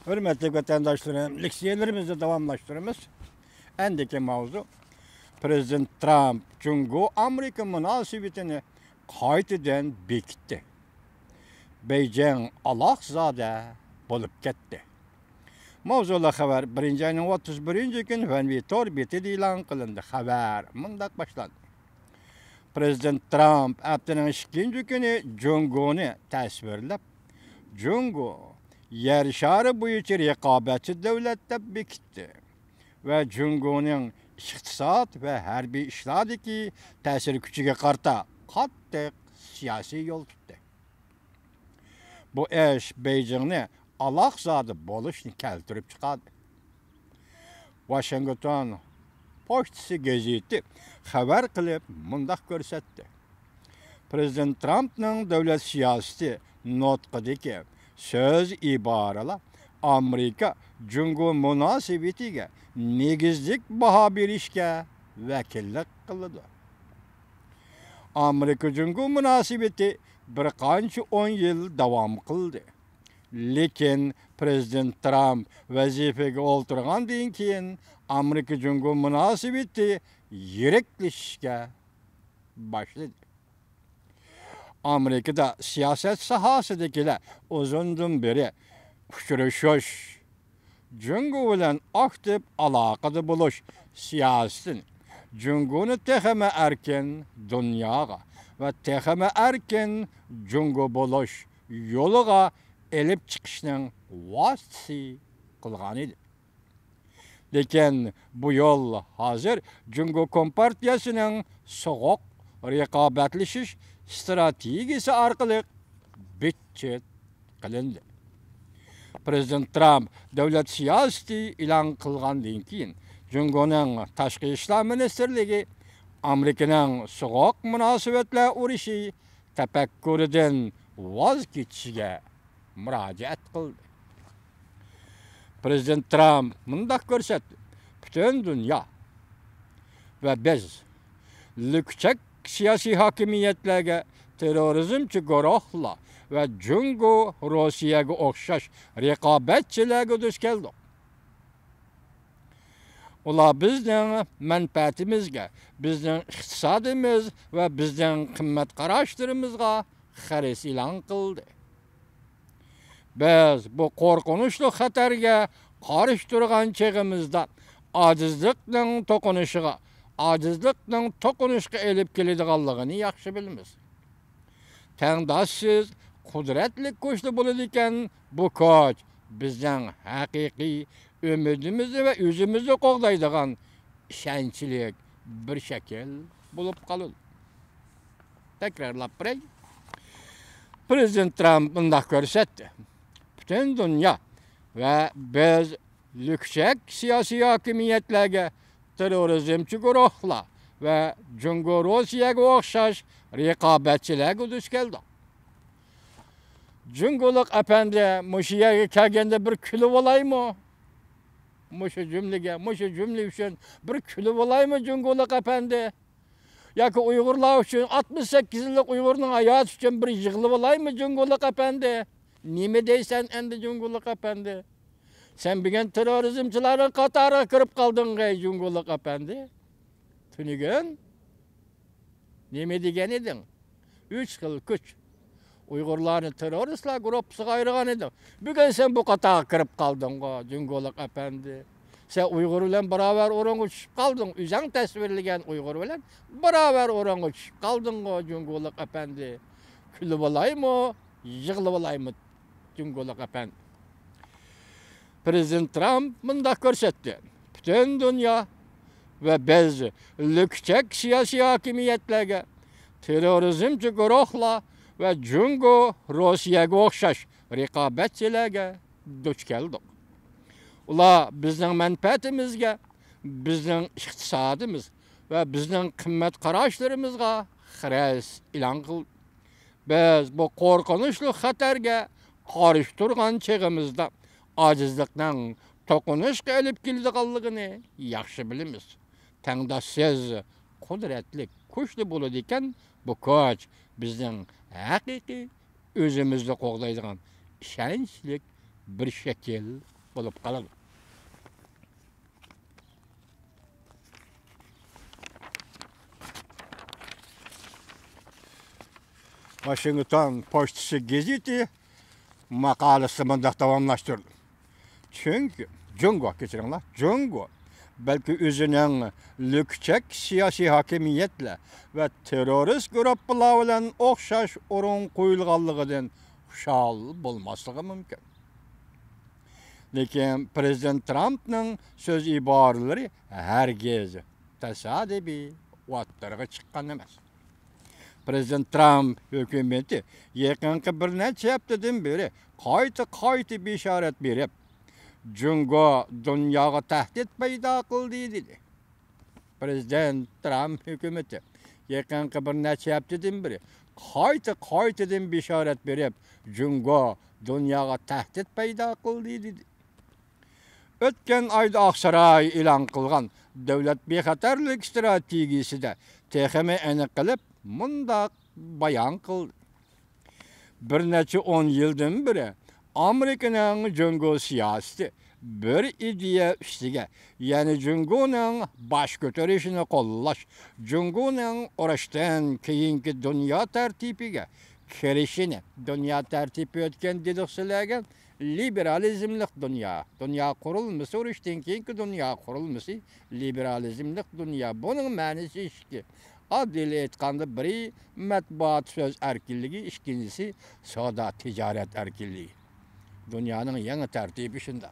Hürmetli vatandaşlarım, leksiyelerimizi devamlaştırıyoruz. Endeki mavzu, Prezident Trump, Cungo-Amerika münasebetini qaytadan bekitdi. Beijing alaqzada bo'lib ketdi. Mavzula xabar 1-ayning 31-kun Vanvitor betida e'lon qilindi. Xabar mundaq boshlandi. Prezident Trump haftaning 2-kuni Cungoni tasvirlab, Cungo yer shari bo'yicha raqobatchi davlat deb bekitdi va Cungoning iqtisod va harbiy ishlardagi ta'sir kuchiga qarta qattiq siyosiy yo'l tutdi. Bu ish Beijingni alaqzada bo'lishni keltirib chiqadi. Washington Pochtasi gazeti xabar qilib mundaq ko'rsatdi. Prezident Trumpning davlat siyosati nutqidagi söz iboralar Amerika Cungo munosabatiga negizlik baho berishga vakillik qildi. Amerika Cungo munosabati bir qancha 10 yil davom qildi. Lekin Prezident Trump vazifaga o'tirgandan keyin Amerika Cungo munosabati yiriklashishga boshladi. Amerikada siyosat sohasidagilar uzundan beri uchrashish, Cungo bilan aktiv aloqada bo'lish siyosatini Cungoni texmi erkin dunyoga va texmi erkin Cungo bo'lish yo'liga elib chiqishning vositasi qilgan edi. Lekin bu yo'l hozir Cungo kompartiyasining so'g'oq raqobatlashish strategiyasi orqali bitchet qilindi. Prezident Trump davlat siyosati e'lon qilgandan keyin Cungoning tashqi ishlar ministrligi Amerikaning so'g'oq munosabatlar urushi tafakkuridan voz kechishiga murojaat qildi. Prezident Trump mundaq ko'rsatdi. Butun dunyo va biz lukchak siyosiy hokimiyatlarga terrorizmchi guruhlar va Cungo Rossiyaga o'xshash raqobatchilarga duch keldik. Ular bizning manfaatimizga, bizning iqtisodimiz va bizning qimmat qarashlarimizga xaris e'lon qildi. Biz bu qo'rqinchli xatarga qarshi turgan cheg'imizda ojizlikning to'qinishga elib keladiganligini yaxshi bilamiz. Tengdoshsiz qudratli kuchli bo'ladigan bu kuch bizning haqiqiy umidimizni va o'zimizni qo'g'daydigan ishonchlik bir shakl bo'lib qoladi. Takrorlab qo'ray. Prezident Trump bunday ko'rsatdi. Butun dunyo va biz lukchak siyosiy hokimiyatlarga terrorizmchi guruhlar va Cungo Rossiyaga o'xshash raqobatchilarga duch keldik. Cungolik apandi mushu yerga kelganda bir kulib olaymi? Mushu jumla uchun bir kulib olaymi Cungolik apandi? Yoki Uyg'urlar uchun 68 yillik Uyg'urning hayoti uchun bir yig'ilib olaymi Cungolik apandi? Nima deysan endi Cungolik apandi? Sen bugun terrorizmchilarning qatoriga kirib qolding-ey Cungolik apandi. Tunigan nima degan eding? 3 xil kuch Uyg'urlarni terroristlar guruhiga ayirgan eding. Bugun sen bu qatorga kirib qolding-go Cungolik apandi. Sen Uyg'ur bilan barobar o'ringa tushib qolding. O'zing tasvirlagan Uyg'ur bilan barobar o'ringa tushib qolding-go Cungolik apandi. Kulib olaymi, yig'ilib olaymi Cungolik apandi? Prezident Trump bunda ko'rsatdi. Butun dunyo va biz lukchak siyosiy hokimiyatlarga terrorizmchi guruhlar va Cungo Rossiyaga o'xshash raqobatchilarga duch keldik. Ular bizning manfaatimizga, bizning iqtisodimiz va bizning qimmat qarashlarimizga xaris e'lon qildi. Biz bu qo'rqinchli xatarga qarshi turgan cheg'imizda ojizlikning to'qinishga olib keladiganligini yaxshi bilamiz. Tengdoshsiz qudratli kuchli bo'ladigan bu kuch bizning haqiqiy o'zimizni qo'g'daydigan ishonchli bir shakl bulup kaladı. Washington Post'si gazeti makalesi mındak davamlaştırdı. Çünkü Jungo, keçiringlar, Jungo belki özünün lükçek siyasi hakimiyetle ve terörist gruplar bilen okşaş orun koyulganlygydan şal bolmaslygy mümkin. Lekin Prezident Trump'nın söz ibaralary hergiz tasadibi wattırga çıkkan emas. Prezident Trump hükümeti yakınki bir neçe haftadan beri qayta bişaret berip, Jungo dünyaga tahdit payda kıldı dedi. Prezident Trump hükümeti yakınki bir neçe haftadan beri qaytadan bişaret berip, Jungo dünyaga tahdit payda kıldı dedi. Ötken ayda Aksaray ilan kılgan devlet bexatarlik stratejisi de tehime enik kılıp mundaq bayan kıldı. Bir neçe 10 yıldan beri Amerikanın Jungo siyaseti bir ideya üstüge, yani Jungo'nun baş götürüşünü kollaş, Jungo'nun uğraştan keyinki dünya tertibiga kirişini, dünya tertibi ötken dediksilegen liberalizmlik dünya kurulması, uğraştan keyinki dünya kurulması, liberalizmlik dünya. Bunun manisi işte. Adil etkandı biri matbuat söz erkilliği, ikincisi soda ticaret erkilliği. Dünyanın yeni tertibi şunda.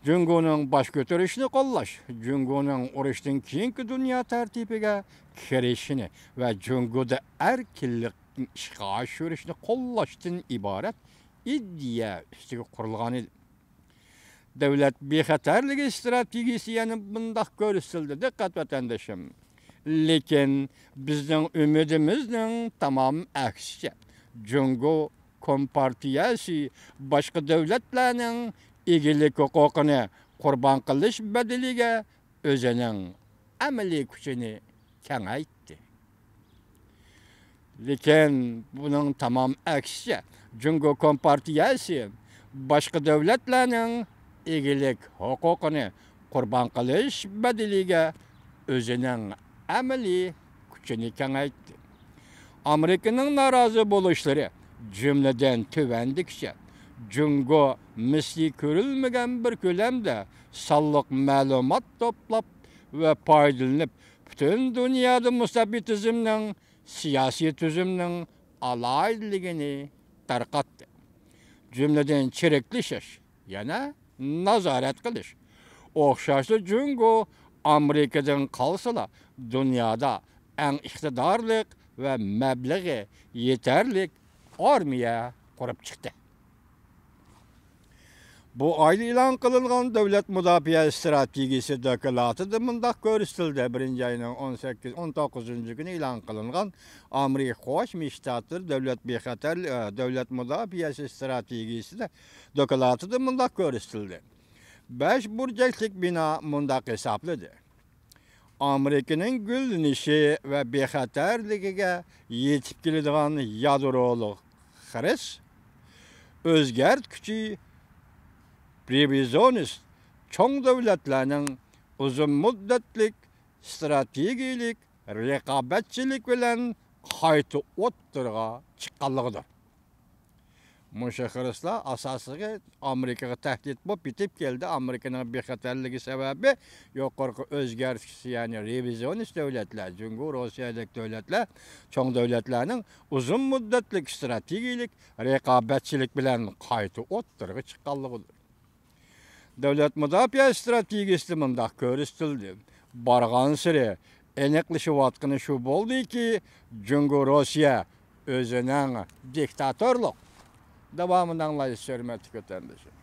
Jungo'nun baş götürüşünü kollaş, Jungo'nun uğraştan keyinki dünya tertibige kirişini ve Jungo'da erkillik işgal sürüşünü kollaştın ibaret iddia üstüge kurulgan idi. Devlet bexatarligi stratejisi yani bundaq görüsüldü, dikkat vatandaşım. Lekin bizden ümidimizden tamam aksice. Jungo Kompartiyasi başka devletlerinin egilik hukukunu kurban kılış bedeliga özünün ameli gücünü kengaytdı. Lekin bunun tamam aksice. Jungo Kompartiyasi başka devletlerinin egilik hukukunu kurban kılış bedeliga özünün ameli gücünü kengaytdı. Amerika'nın narazı buluşları cümleden tüvendikçe Jungo misli görülmegen bir kölemde sallık malumat toplap ve paydalanıp bütün dünyada musabit tüzümün, siyasi tüzümün alaylıgını tarqattı. Cümleden çirekleşiş, yana nazaret kılış. Okşaşlı Jungo Amerika'dan kalsala dünyada en iktidarlık ve meblağı yeterlik armiya kurup çıktı. Bu ayda ilan kılıngan devlet müdafaa stratejisi dokülatı da mundaq görüstildi. 1. ayının 19. günü ilan kılıngan Amerika Qo'shma Shtatlar devlet müdafaa stratejisi de dokülatı da mundaq görüstildi. 5 burcaklık bina mundaq hesapladı. Amerika'nın gülünüşü ve bexatarligiga yetip keladigan yadroluk xaris, özgertküçü revizionist çoğ devletlerinin uzun müddetlik stratejilik rekabetçilik bilen qayta o'ttirga chiqqanligidir. Muşa xarislar asasıga Amerikaga tahdid bo'lib bitib keldi. Amerikanın bexatarligi sebebi yuqorqi o'zgartisi, yani revizionist devletler, Jungo, Rossiyadagi devletler, çoğ devletlerinin uzun müddetlik stratejilik rekabetçilik bilen qayta o'ttirga chiqqanligidir. Devlet müdafaa stratejisi mundaq ko'rsatildi. Bargan siri aniqlashyapotgani shu bo'ldiki, Jungo Rossiya o'zining diktatorlik davomini anglash hurmatli vatandoshlar.